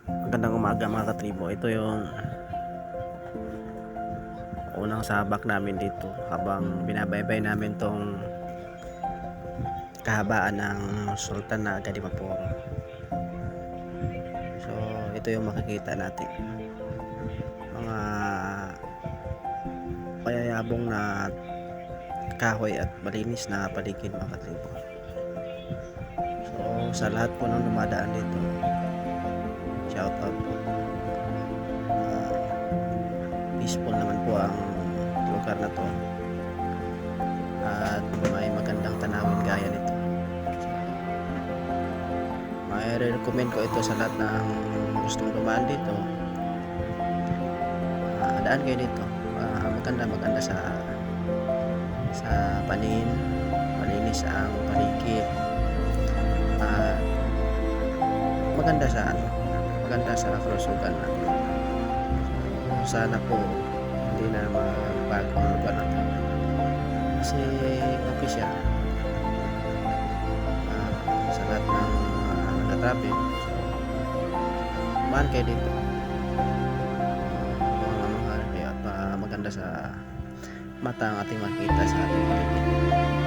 Magandang umaga mga katribo. Ito yung unang sabak namin dito habang binabaybay namin tong kahabaan ng Sultan na Gadimapuro. So ito yung makikita natin, mga payayabong na kahoy at malinis na paligid mga katribo. So sa lahat po ng dumadaan dito, shout out po. Peaceful naman po ang lugar na to at may magandang tanawin gaya nito. May recommend ko ito sa lahat ng gustong dumaan dito. Daan kayo dito. Maganda sa panin, malinis ang paligid. Maganda sa kalusugan natin. Sana po hindi na magbago ang lugar natin kasi okay siya sa lahat ng nag-travel. So mahal kayo dito, mga mahal kaya maganda sa mata ang ating makita sa ating paligid.